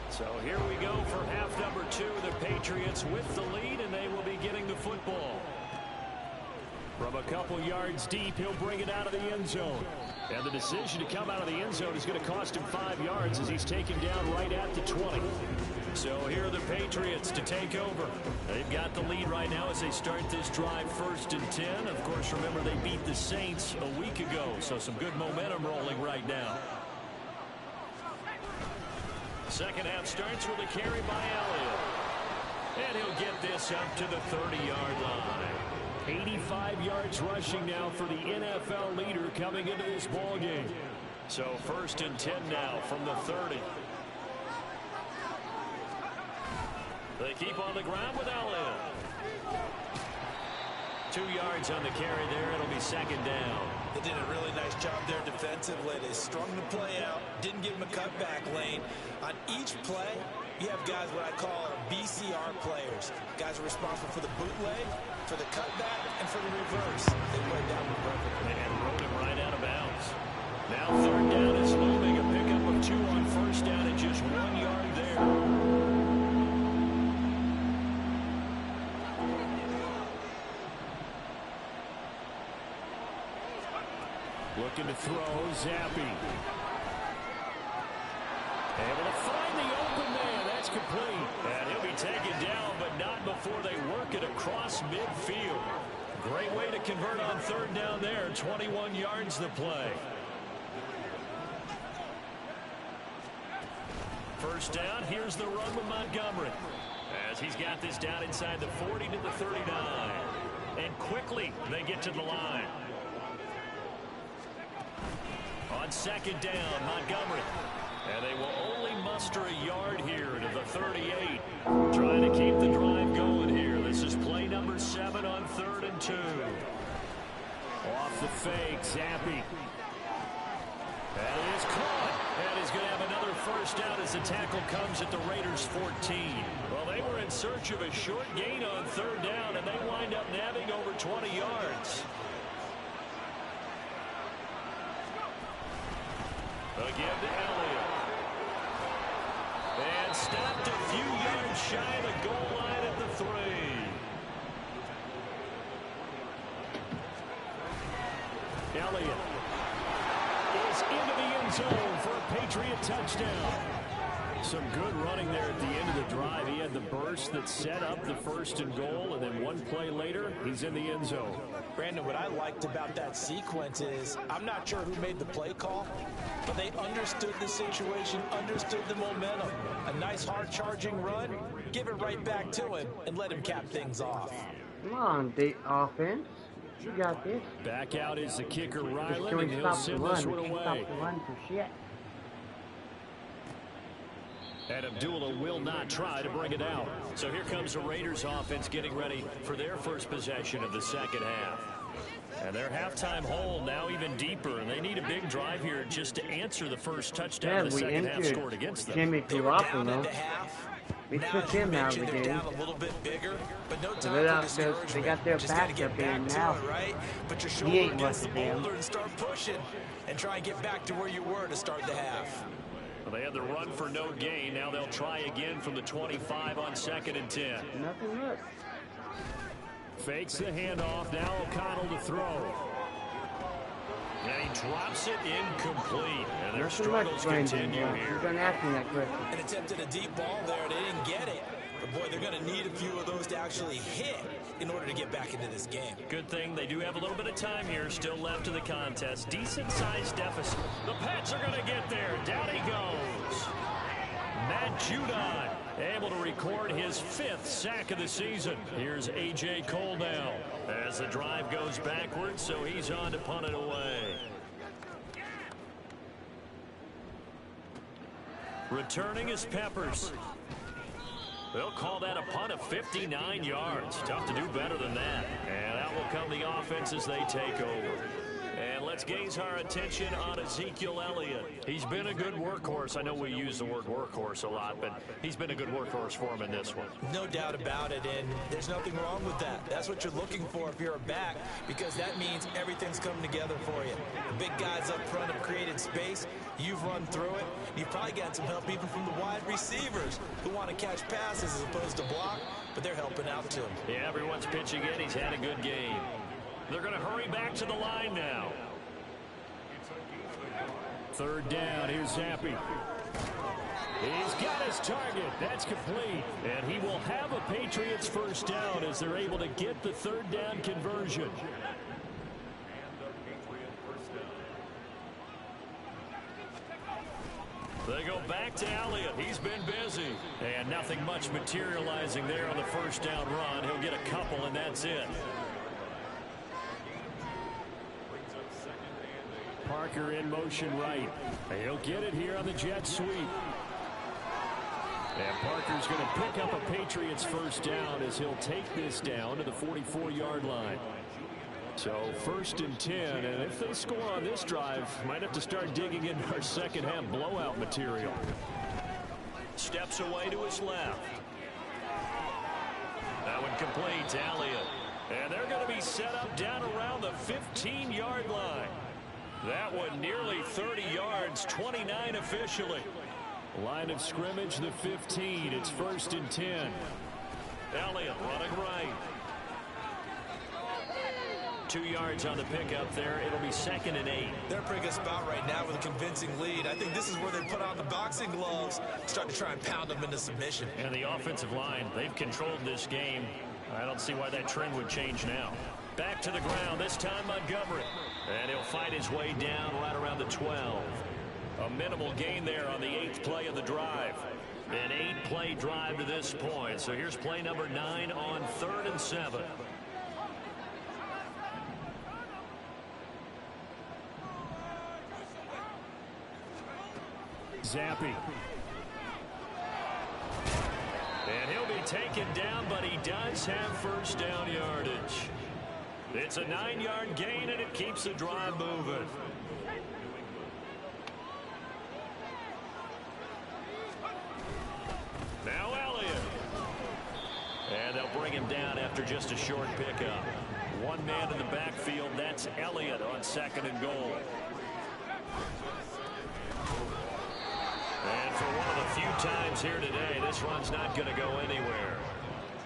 [SPEAKER 3] So here we go for half number 2. The Patriots with the lead, and they will be getting the football. From a couple yards deep, he'll bring it out of the end zone. And the decision to come out of the end zone is going to cost him 5 yards as he's taken down right at the 20. So here are the Patriots to take over. They've got the lead right now as they start this drive 1st and 10. Of course, remember they beat the Saints a week ago, so some good momentum rolling right now. Second half starts with a carry by Elliott. And he'll get this up to the 30-yard line. 85 yards rushing now for the NFL leader coming into this ball game. So 1st and 10 now from the 30. They keep on the ground with Elliott. 2 yards on the carry there. It'll be 2nd down.
[SPEAKER 4] They did a really nice job there defensively. They strung the play out, didn't give him a cutback lane. On each play, you have guys what I call BCR players. Guys are responsible for the bootleg, for the cutback, and for the reverse. They played down perfectly.
[SPEAKER 3] And rode him right out of bounds. Now 3rd down is looming. A pickup of 2 on 1st down and just 1 yard there. Looking to throw, Zappi. Able to find the open man. That's complete. And he'll be taken down, but not before they work it across midfield. Great way to convert on 3rd down there. 21 yards the play. 1st down, here's the run with Montgomery. As he's got this down inside the 40 to the 39. And quickly they get to the line. On 2nd down, Montgomery. And they will only muster a yard here to the 38. Trying to keep the drive going here. This is play number 7 on 3rd and 2. Off the fake, Zappi. And it is caught. And he's going to have another 1st down as the tackle comes at the Raiders' 14. Well, they were in search of a short gain on 3rd down, and they wind up nabbing over 20 yards. Again to Elliott. And stopped a few yards shy of the goal line at the 3. Elliott is into the end zone for a Patriot touchdown. Some good running there at the end of the drive. He had the burst that set up the 1st and goal, and then one play later, he's in the end zone.
[SPEAKER 4] Brandon, what I liked about that sequence is I'm not sure who made the play call, but they understood the situation, understood the momentum. A nice hard-charging run, give it right back to him, and let him cap things off.
[SPEAKER 5] Come on, the offense. You got this.
[SPEAKER 3] Back out is the kicker, Ryland,
[SPEAKER 5] Just
[SPEAKER 3] and
[SPEAKER 5] doing
[SPEAKER 3] he'll
[SPEAKER 5] stop the
[SPEAKER 3] send
[SPEAKER 5] run.
[SPEAKER 3] this one
[SPEAKER 5] We can't
[SPEAKER 3] away.
[SPEAKER 5] stop the run for shit.
[SPEAKER 3] And Abdullah will not try to bring it out. So here comes the Raiders offense getting ready for their first possession of the second half. And their halftime hole now even deeper, and they need a big drive here just to answer the first touchdown the second half scored against them.
[SPEAKER 5] Jimmy
[SPEAKER 4] They were down
[SPEAKER 5] Garoppolo.
[SPEAKER 4] at the half.
[SPEAKER 5] We
[SPEAKER 4] Now,
[SPEAKER 5] took
[SPEAKER 4] as you
[SPEAKER 5] him out of
[SPEAKER 4] mentioned,
[SPEAKER 5] the
[SPEAKER 4] they're
[SPEAKER 5] game.
[SPEAKER 4] down a little bit bigger, but no
[SPEAKER 5] So
[SPEAKER 4] time for discouragement.
[SPEAKER 5] they got their
[SPEAKER 4] Just gotta
[SPEAKER 5] backup
[SPEAKER 4] get back
[SPEAKER 5] in
[SPEAKER 4] to
[SPEAKER 5] now.
[SPEAKER 4] it, right? Put your
[SPEAKER 5] He
[SPEAKER 4] shoulder
[SPEAKER 5] ain't
[SPEAKER 4] against the
[SPEAKER 5] worth a damn.
[SPEAKER 4] boulder and start pushing, and try and get back to where you were to start the half.
[SPEAKER 3] Well, they had the run for no gain. Now they'll try again from the 25 on 2nd and 10.
[SPEAKER 5] Nothing much.
[SPEAKER 3] Fakes the handoff. Now O'Connell to throw. And he drops it incomplete. And their
[SPEAKER 5] Nothing much,
[SPEAKER 3] struggles
[SPEAKER 5] Brandon.
[SPEAKER 3] continue
[SPEAKER 5] You're
[SPEAKER 3] here.
[SPEAKER 5] going to ask me that question.
[SPEAKER 4] And attempted a deep ball there. They didn't get it. But, boy, they're going to need a few of those to actually hit in order to get back into this game.
[SPEAKER 3] Good thing they do have a little bit of time here still left in the contest. Decent-sized deficit. The Pats are going to get there. Down he goes. Matt Judon able to record his 5th sack of the season. Here's A.J. Cole now as the drive goes backwards, so he's on to punt it away. Returning is Peppers. They'll call that a punt of 59 yards. Tough to do better than that. And out will come the offense as they take over. And let's gaze our attention on Ezekiel Elliott. He's been a good workhorse. I know we use the word workhorse a lot, but he's been a good workhorse for him in this one.
[SPEAKER 4] No doubt about it, and there's nothing wrong with that. That's what you're looking for if you're a back, because that means everything's coming together for you. The big guys up front have created space. You've run through it. You've probably gotten some help even from the wide receivers who want to catch passes as opposed to block, but they're helping out too.
[SPEAKER 3] Yeah, everyone's pitching in. He's had a good game. They're going to hurry back to the line now. 3rd down. Here's Zappi. He's got his target. That's complete. And he will have a Patriots first down as they're able to get the 3rd down conversion. They go back to Elliott. He's been busy. And nothing much materializing there on the first down run. He'll get a couple, and that's it. Parker in motion right. He'll get it here on the jet sweep. And Parker's going to pick up a Patriots first down as he'll take this down to the 44-yard line. So 1st and 10, and if they score on this drive, might have to start digging into our second half blowout material. Steps away to his left. That one complete to Elliott. And they're going to be set up down around the 15-yard line. That one nearly 30 yards, 29 officially. Line of scrimmage, the 15. It's 1st and 10. Elliott running right. 2 yards on the pickup there. It'll be 2nd and 8.
[SPEAKER 4] They're a pretty good spot right now with a convincing lead. I think this is where they put on the boxing gloves, start to try and pound them into submission.
[SPEAKER 3] And the offensive line, they've controlled this game. I don't see why that trend would change now. Back to the ground, this time Montgomery. And he'll fight his way down right around the 12. A minimal gain there on the 8th play of the drive. An 8-play drive to this point. So here's play number 9 on 3rd and 7. Zappi. And he'll be taken down, but he does have first down yardage. It's a 9-yard gain, and it keeps the drive moving. Now Elliott. And they'll bring him down after just a short pickup. One man in the backfield, that's Elliott on 2nd and goal. And for one of the few times here today, this run's not going to go anywhere.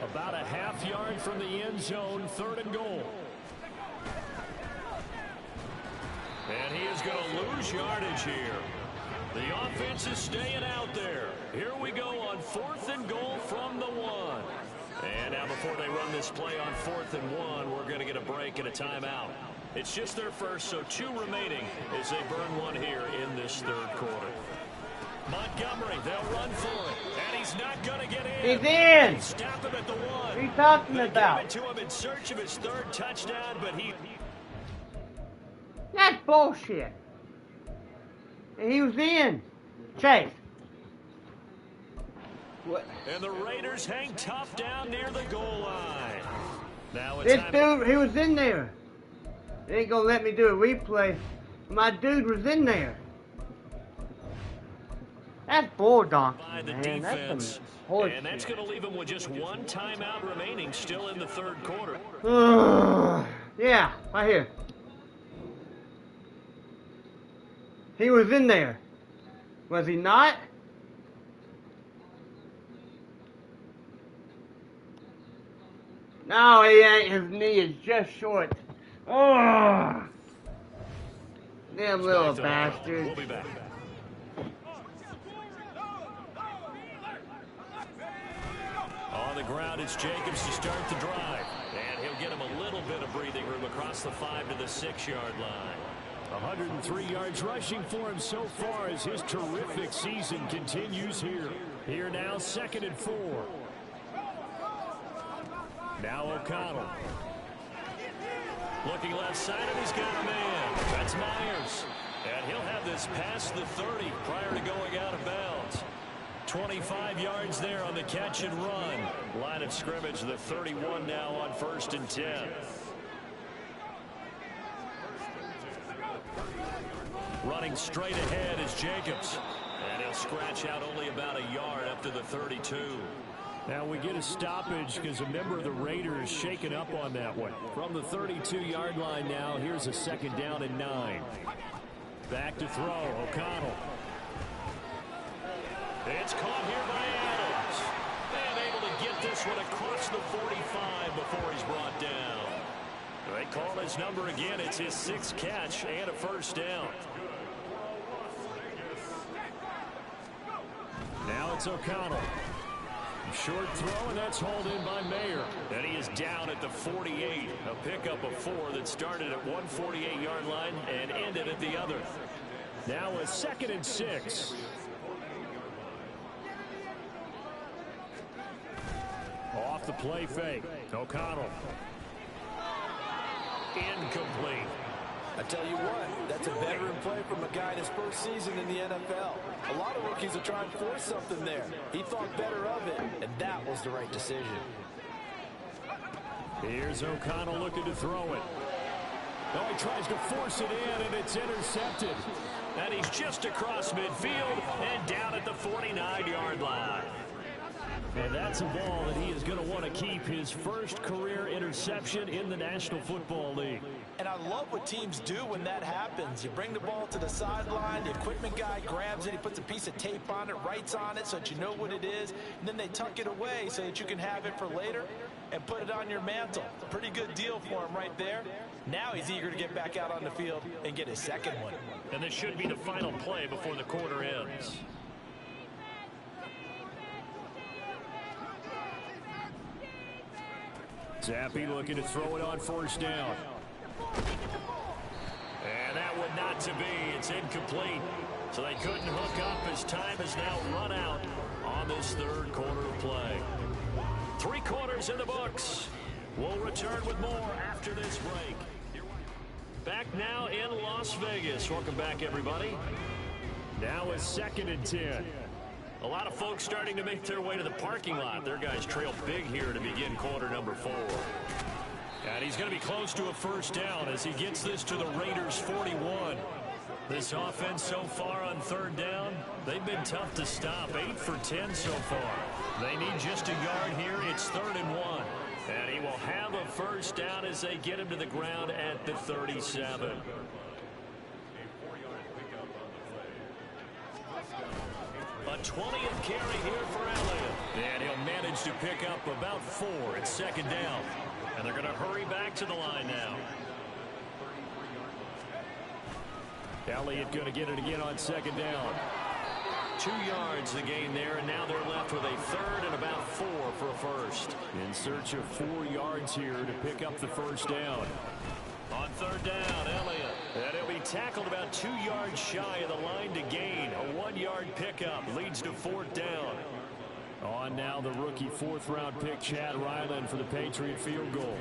[SPEAKER 3] About a half yard from the end zone, 3rd and goal. And he is going to lose yardage here. The offense is staying out there. Here we go on 4th and goal from the 1. And now before they run this play on 4th and 1, we're going to get a break and a timeout. It's just their first, so 2 remaining as they burn one here in this 3rd quarter. Montgomery, they'll run for it. And he's not going to get in.
[SPEAKER 5] He's in.
[SPEAKER 3] Stop him at the 1.
[SPEAKER 5] What are you talking about?
[SPEAKER 3] They gave it to him in search of his 3rd touchdown, but he...
[SPEAKER 5] That's bullshit. He was in. Chase. What?
[SPEAKER 3] And the Raiders hang tough down near the goal line. Now it's
[SPEAKER 5] This dude, he was in there. They ain't gonna let me do a replay. My dude was in there. That's bulldog,
[SPEAKER 3] by the
[SPEAKER 5] man.
[SPEAKER 3] defense.
[SPEAKER 5] That's some horse
[SPEAKER 3] And that's
[SPEAKER 5] shit.
[SPEAKER 3] going to leave him with just 1 timeout remaining still in the 3rd quarter.
[SPEAKER 5] Yeah, right here. He was in there. Was he not? No, he ain't. His knee is just short. Oh, them little bastards.
[SPEAKER 3] We'll be back. ground, it's Jacobs to start the drive. And he'll get him a little bit of breathing room across the 5 to the 6-yard line. 103 yards rushing for him so far as his terrific season continues here. Here now, 2nd and 4. Now O'Connell. Looking left side, and he's got a man. That's Myers. And he'll have this past the 30 prior to going out of bounds. 25 yards there on the catch and run. Line of scrimmage, the 31 now on 1st and 10. Running straight ahead is Jacobs. And he'll scratch out only about a yard up to the 32. Now we get a stoppage because a member of the Raiders shaken up on that one. From the 32-yard line now, here's a 2nd down and 9. Back to throw, O'Connell. It's caught here by Adams. And able to get this one across the 45 before he's brought down. They call his number again. It's his 6th catch and a 1st down. Now it's O'Connell. Short throw, and that's hauled in by Mayer. And he is down at the 48. A pickup of 4 that started at 148-yard line and ended at the other. Now a 2nd and 6. Off the play fake. O'Connell. Incomplete.
[SPEAKER 4] I tell you what, that's a veteran play from a guy in his first season in the NFL. A lot of rookies are trying to force something there. He thought better of it, and that was the right decision.
[SPEAKER 3] Here's O'Connell looking to throw it. Oh, he tries to force it in, and it's intercepted. And he's just across midfield and down at the 49-yard line. And that's a ball that he is going to want to keep, his first career interception in the National Football League.
[SPEAKER 4] And I love what teams do when that happens. You bring the ball to the sideline, the equipment guy grabs it, he puts a piece of tape on it, writes on it so that you know what it is, and then they tuck it away so that you can have it for later and put it on your mantle. Pretty good deal for him right there. Now he's eager to get back out on the field and get his 2nd one.
[SPEAKER 3] And this should be the final play before the quarter ends. Zappi looking to throw it on 1st down. And that one not to be. It's incomplete. So they couldn't hook up as time has now run out on this 3rd quarter of play. 3 quarters in the books. We'll return with more after this break. Back now in Las Vegas. Welcome back, everybody. Now a 2nd and 10. A lot of folks starting to make their way to the parking lot. Their guys trail big here to begin quarter number 4. And he's going to be close to a 1st down as he gets this to the Raiders' 41. This offense so far on 3rd down, they've been tough to stop. 8 for 10 so far. They need just a yard here. It's 3rd and 1. And he will have a 1st down as they get him to the ground at the 37. A 20th carry here for Elliott. And he'll manage to pick up about 4. It's 2nd down. And they're going to hurry back to the line now. Elliott going to get it again on 2nd down. 2 yards the gain there, and now they're left with a 3rd and about 4 for a 1st. In search of 4 yards here to pick up the 1st down. On 3rd down, Elliott. And he'll be tackled about 2 yards shy of the line to gain. A 1-yard pickup leads to 4th down. On now the rookie 4th-round pick, Chad Ryland, for the Patriot field goal.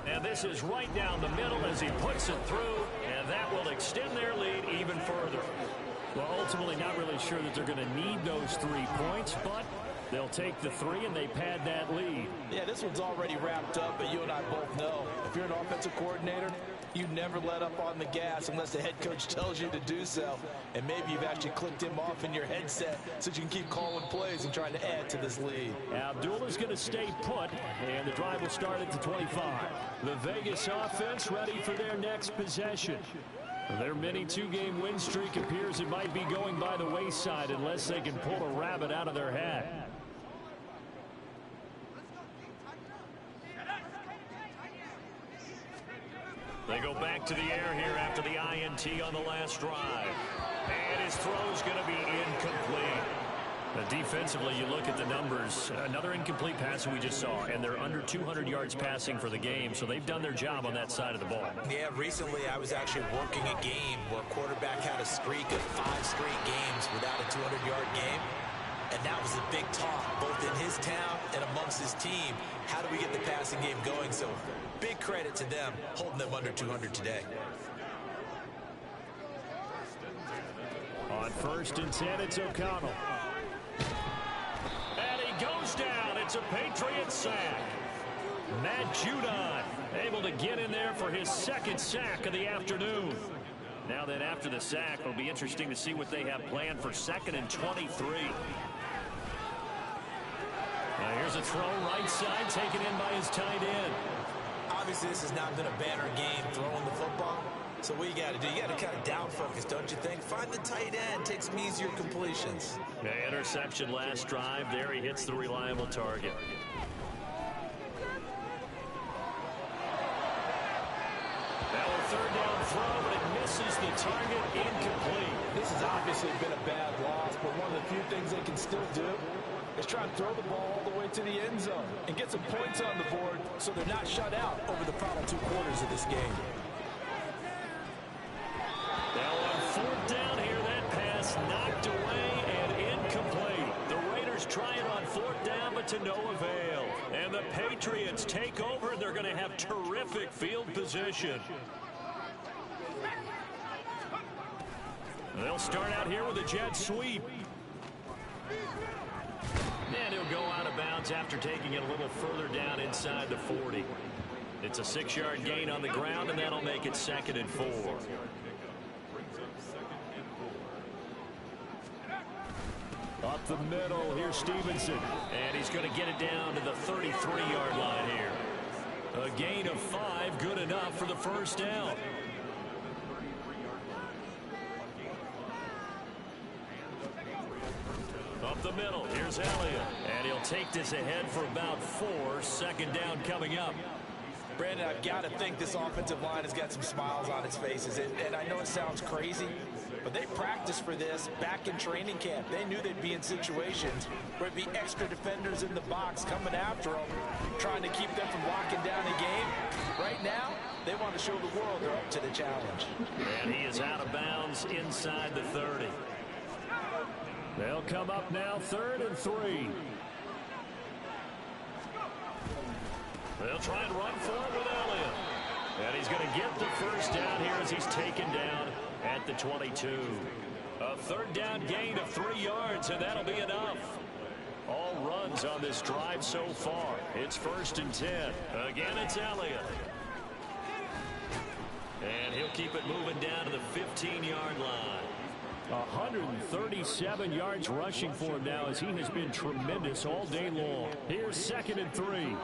[SPEAKER 3] And this is right down the middle as he puts it through, and that will extend their lead even further. Well, ultimately not really sure that they're going to need those 3 points, but they'll take the 3 and they pad that lead.
[SPEAKER 4] Yeah, this one's already wrapped up, but you and I both know if you're an offensive coordinator, you never let up on the gas unless the head coach tells you to do so. And maybe you've actually clicked him off in your headset so you can keep calling plays and trying to add to this lead.
[SPEAKER 3] Abdullah's going to stay put, and the drive will start at the 25. The Vegas offense ready for their next possession. Their mini 2-game win streak appears it might be going by the wayside unless they can pull a rabbit out of their hat. They go back to the air here after the INT on the last drive. And his throw is going to be incomplete. Defensively, you look at the numbers. Another incomplete pass we just saw, and they're under 200 yards passing for the game, so they've done their job on that side of the ball.
[SPEAKER 4] Yeah, recently I was actually working a game where a quarterback had a streak of 5 straight games without a 200-yard game, and that was a big talk, both in his town and amongst his team. How do we get the passing game going? So big credit to them, holding them under 200 today.
[SPEAKER 3] On 1st and 10, it's O'Connell. And he goes down. It's a Patriots sack. Matt Judon able to get in there for his 2nd sack of the afternoon. Now then, after the sack, it'll be interesting to see what they have planned for 2nd and 23. Now here's a throw right side taken in by his tight end.
[SPEAKER 4] Obviously, this has not been a banner game throwing the football. So what you got to do, you got to kind of down focus, don't you think? Find the tight end, take some easier completions.
[SPEAKER 3] The interception last drive. There he hits the reliable target. Now a 3rd down throw, but it misses the target, incomplete.
[SPEAKER 4] This has obviously been a bad loss, but one of the few things they can still do is try and throw the ball all the way to the end zone and get some points on the board so they're not shut out over the final 2 quarters of this game.
[SPEAKER 3] Now on 4th down here, that pass knocked away and incomplete. The Raiders try it on 4th down, but to no avail. And the Patriots take over. They're going to have terrific field position. They'll start out here with a jet sweep. And he'll go out of bounds after taking it a little further down inside the 40. It's a 6-yard gain on the ground, and that'll make it 2nd and 4. Up the middle, here's Stevenson. And he's going to get it down to the 33-yard line here. A gain of 5, good enough for the 1st down. Up the middle, here's Elliott. And he'll take this ahead for about 4. 2nd down coming up.
[SPEAKER 4] Brandon, I've got to think this offensive line has got some smiles on its faces. And I know it sounds crazy, but they practiced for this back in training camp. They knew they'd be in situations where it'd be extra defenders in the box coming after them, trying to keep them from locking down the game. Right now, they want to show the world they're up to the challenge.
[SPEAKER 3] And he is out of bounds inside the 30. They'll come up now 3rd and 3. They'll try and run for it with Elliott. And he's going to get the 1st down here as he's taken down at the 22. A 3rd down gain of 3 yards, and that'll be enough. All runs on this drive so far. It's 1st and 10. Again, it's Elliott. And he'll keep it moving down to the 15-yard line. 137 yards rushing for him now as he has been tremendous all day long. Here's 2nd and 3.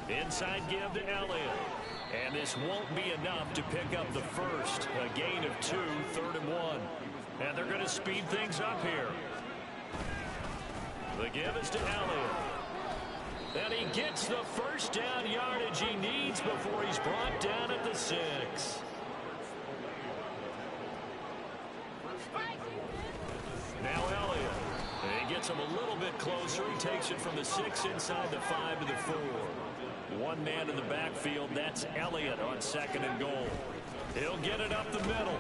[SPEAKER 3] Inside give to Elliott. And this won't be enough to pick up the 1st. A gain of 2, 3rd and 1. And they're going to speed things up here. The give is to Elliott. And he gets the 1st down yardage he needs before he's brought down at the 6. Now Elliott. And he gets him a little bit closer. He takes it from the 6 inside the 5 to the 4. One man in the backfield. That's Elliott on 2nd and goal. He'll get it up the middle.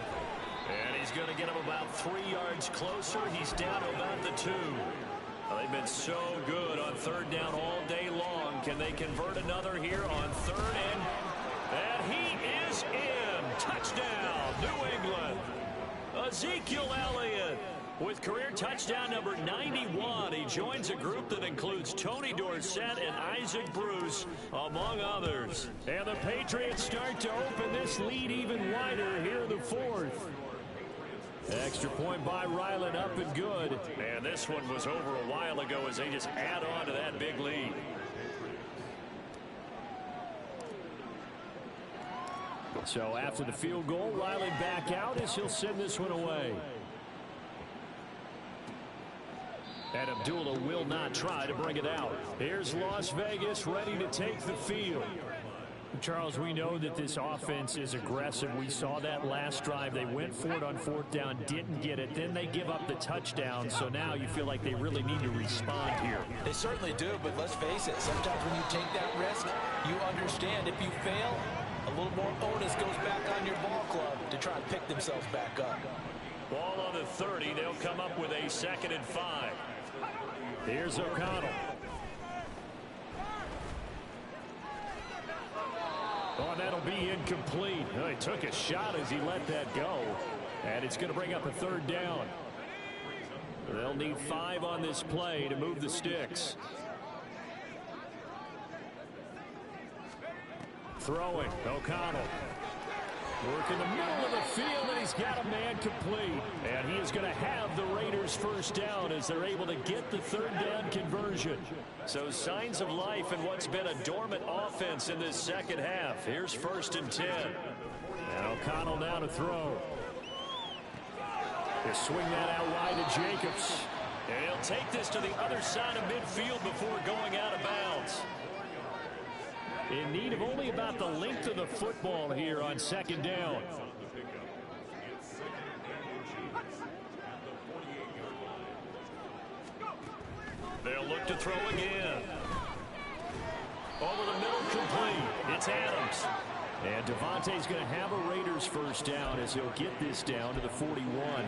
[SPEAKER 3] And he's going to get him about 3 yards closer. He's down to about the 2. Well, they've been so good on 3rd down all day long. Can they convert another here on 3rd and he is in. Touchdown, New England. Ezekiel Elliott with career touchdown number 91. He joins a group that includes Tony Dorsett and Isaac Bruce, among others. And the Patriots start to open this lead even wider here in the 4th. Extra point by Ryland, up and good. And this one was over a while ago as they just add on to that big lead. So after the field goal, Ryland back out as he'll send this one away. And Abdullah will not try to bring it out. Here's Las Vegas ready to take the field. Charles, we know that this offense is aggressive. We saw that last drive. They went for it on 4th down, didn't get it. Then they give up the touchdown. So now you feel like they really need to respond here.
[SPEAKER 4] They certainly do, but let's face it. Sometimes when you take that risk, you understand if you fail, a little more onus goes back on your ball club to try and pick themselves back up.
[SPEAKER 3] Ball on the 30. They'll come up with a 2nd and 5. Here's O'Connell. Oh, that'll be incomplete. Oh, he took a shot as he let that go. And it's going to bring up a 3rd down. They'll need 5 on this play to move the sticks. Throwing, O'Connell. Work in the middle of the field, and he's got a man complete. And he is going to have the Raiders' 1st down as they're able to get the 3rd down conversion. So signs of life in what's been a dormant offense in this 2nd half. Here's 1st and 10. And O'Connell now to throw. They swing that out wide to Jacobs. And he'll take this to the other side of midfield before going out of bounds. In need of only about the length of the football here on 2nd down. They'll look to throw again. Over the middle, complete. It's Adams. And Devontae's going to have a Raiders 1st down as he'll get this down to the 41.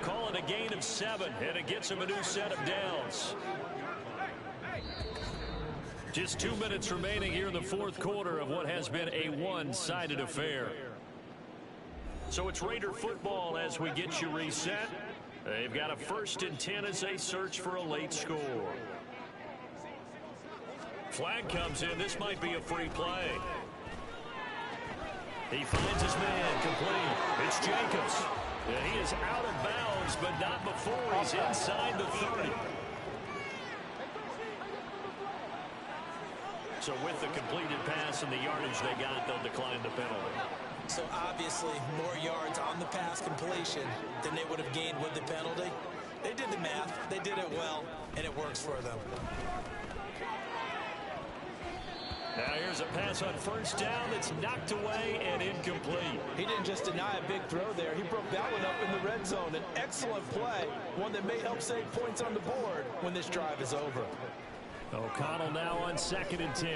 [SPEAKER 3] Call it a gain of 7, and it gets him a new set of downs. Just 2 minutes remaining here in the 4th quarter of what has been a one-sided affair. So it's Raider football as we get you reset. They've got a 1st and 10 as they search for a late score. Flag comes in. This might be a free play. He finds his man complete. It's Jacobs. And he is out of bounds, but not before he's inside the 30. So with the completed pass and the yardage they got, they'll decline the penalty.
[SPEAKER 4] So obviously more yards on the pass completion than they would have gained with the penalty. They did the math, they did it well, and it works for them.
[SPEAKER 3] Now here's a pass on 1st down that's knocked away and incomplete.
[SPEAKER 4] He didn't just deny a big throw there. He broke that one up in the red zone. An excellent play, one that may help save points on the board when this drive is over.
[SPEAKER 3] O'Connell now on 2nd and 10.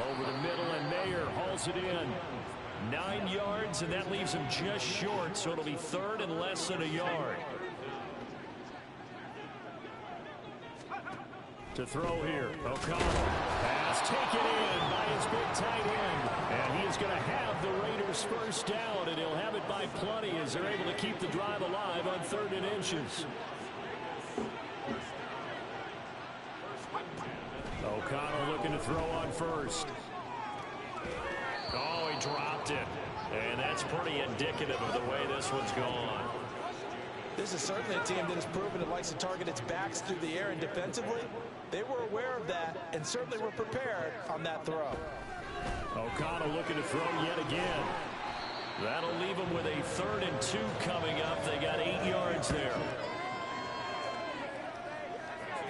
[SPEAKER 3] Over the middle, and Mayer hauls it in. 9 yards, and that leaves him just short, so it'll be 3rd and less than a yard. To throw here, O'Connell. Pass taken in by his big tight end. And he is going to have the Raiders' 1st down, and he'll have it by plenty as they're able to keep the drive alive on 3rd and inches. O'Connell looking to throw on 1st. Oh, he dropped it. And that's pretty indicative of the way this one's gone.
[SPEAKER 4] This is certainly a team that has proven it likes to target its backs through the air, and defensively, they were aware of that and certainly were prepared on that throw.
[SPEAKER 3] O'Connell looking to throw yet again. That'll leave them with a 3rd and 2 coming up. They got 8 yards there.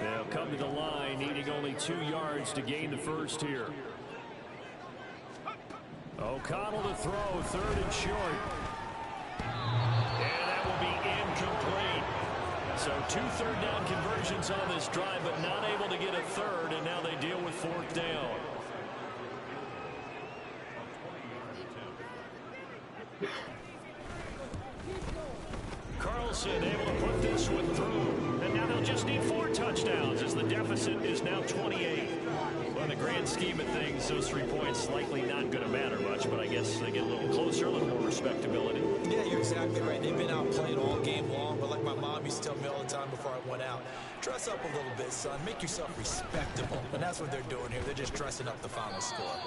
[SPEAKER 3] They'll come to the line, needing only 2 yards to gain the 1st here. O'Connell to throw, 3rd and short. And that will be incomplete. So 2 3rd down conversions on this drive, but not able to get a 3rd, and now they deal with 4th down. Carlson able to put this one through. And now they'll just need 4 touchdowns as the deficit is now 28. Well, in the grand scheme of things, those 3 points likely not going to matter much, but I guess they get a little closer, a little more respectability.
[SPEAKER 4] Yeah, you're exactly right. They've been outplayed all game long, but like my mom used to tell me all the time before I went out, dress up a little bit, son. Make yourself respectable. And that's what they're doing here. They're just dressing up the final score.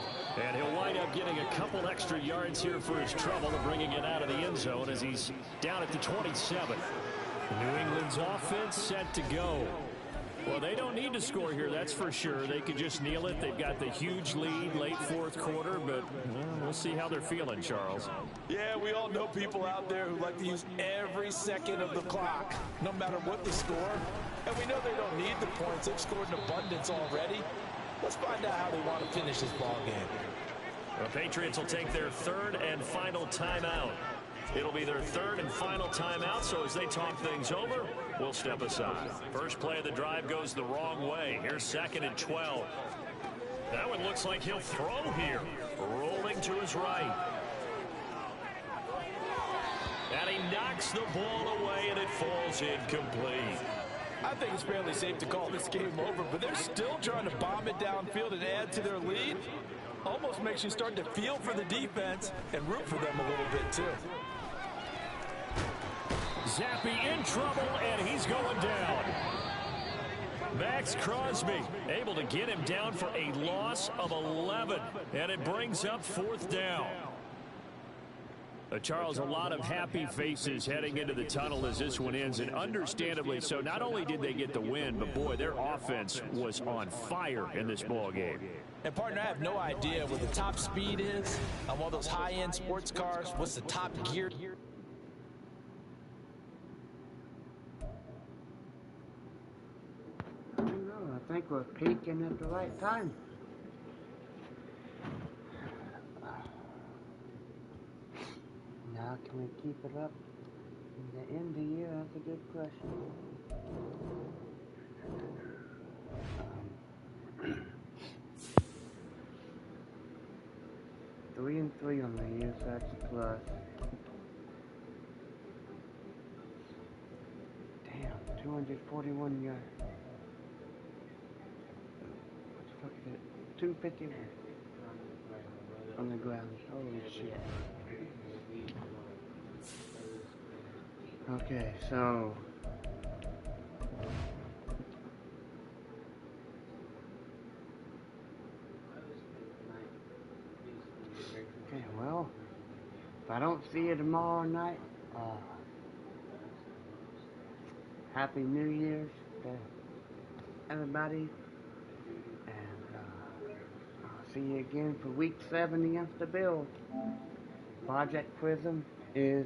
[SPEAKER 3] And he'll wind up getting a couple extra yards here for his trouble of bringing it out of the end zone as he's down at the 27. New England's offense set to go. Well, they don't need to score here, that's for sure. They could just kneel it. They've got the huge lead late 4th quarter, but we'll see how they're feeling, Charles.
[SPEAKER 4] Yeah, we all know people out there who like to use every second of the clock, no matter what the score. And we know they don't need the points. They've scored in abundance already. Let's find out how they want to finish this ball game.
[SPEAKER 3] The Patriots will take their third and final timeout. It'll be their third and final timeout, so as they talk things over, we'll step aside. First play of the drive goes the wrong way. Here's 2nd and 12. That one looks like he'll throw here. Rolling to his right. And he knocks the ball away, and it falls incomplete.
[SPEAKER 4] I think it's fairly safe to call this game over, but they're still trying to bomb it downfield and add to their lead. Almost makes you start to feel for the defense and root for them a little bit, too.
[SPEAKER 3] Zappe in trouble, and he's going down. Max Crosby able to get him down for a loss of 11, and it brings up 4th down. Charles, a lot of happy faces heading into the tunnel as this one ends, and understandably so. Not only did they get the win, but boy, their offense was on fire in this ball game.
[SPEAKER 4] And partner, I have no idea what the top speed is on one of those high-end sports cars. What's the top gear?
[SPEAKER 5] I don't know. I think we're peaking at the right time. Now, can we keep it up in the end of the year? That's a good question. 3-3 on the year, so that's a plus. Damn, 241 yards. What the fuck is it? 251 on the ground. Holy shit. Okay, so okay, well, if I don't see you tomorrow night, Happy New Year's to everybody, and I'll see you again for week 7 against the Bills. Project Prism is